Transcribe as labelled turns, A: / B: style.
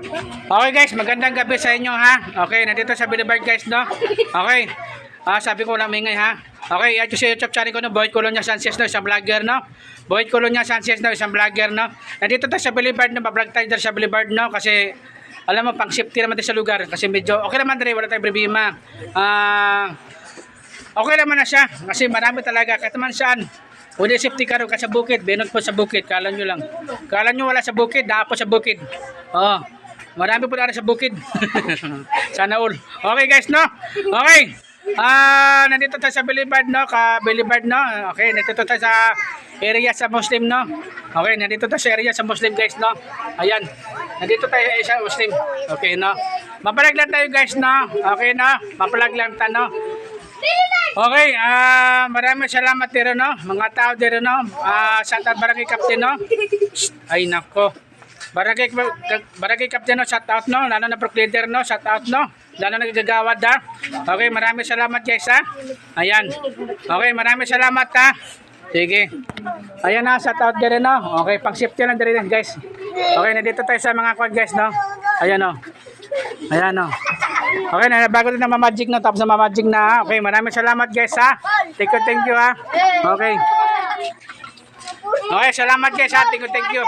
A: Okay guys, magandang gabi sa inyo ha. Okay, nandito sa Boulevard guys, no? Okay. Sabi ko lang mingay ha. Okay, ito sa YouTube channel ko no, Boyd Colonia Sanchez no, isang vlogger no. Boyd Colonia Sanchez no, isang vlogger no. Nandito tayo sa Boulevard no, pa-vlog tayo dito sa Boulevard no kasi alam mo pang safety naman tayo sa lugar kasi medyo okay naman dire, wala tayong problema. Okay naman na siya kasi marami talaga kahit man saan. Uli safety car ka sa bukid, benot po sa bukid, kala nyo lang. Kala nyo wala sa bukid, dapo sa bukid. Oh, marami po na sa bukid. Sana all. Okay guys, no? Okay. Nandito tayo sa Boulevard, no? Boulevard, no? Okay, nandito tayo sa area sa Muslim, no? Okay, nandito tayo sa area sa Muslim, guys, no? Ayan. Nandito tayo sa Muslim. Okay, no? Mapalag lang tayo, guys, no? Okay, no? Mapalag lang tayo, no? Okay, maraming salamat dito, no? Mga tao dito, no? Shoutout Barangay Captain, no? Ay, nako. Barangay Captain, no? Shoutout, no? Lalo na Brook Leader, no? Shoutout, no? Lalo na gagawad, ha? Okay, maraming salamat, guys, ha? Ayan. Okay, maraming salamat, ha? Sige. Ayan na, shoutout dito, no? Okay, pang safety lang dito, guys. Okay, nandito tayo sa mga kwan, guys, no? Ayan, no? Ayan, no? Okay, bago din na mamagic na, tapos na mamagic na, ha? Okay, maraming salamat, guys, ha? Thank you, ha? Okay. Okay, salamat, guys, ha? Thank you.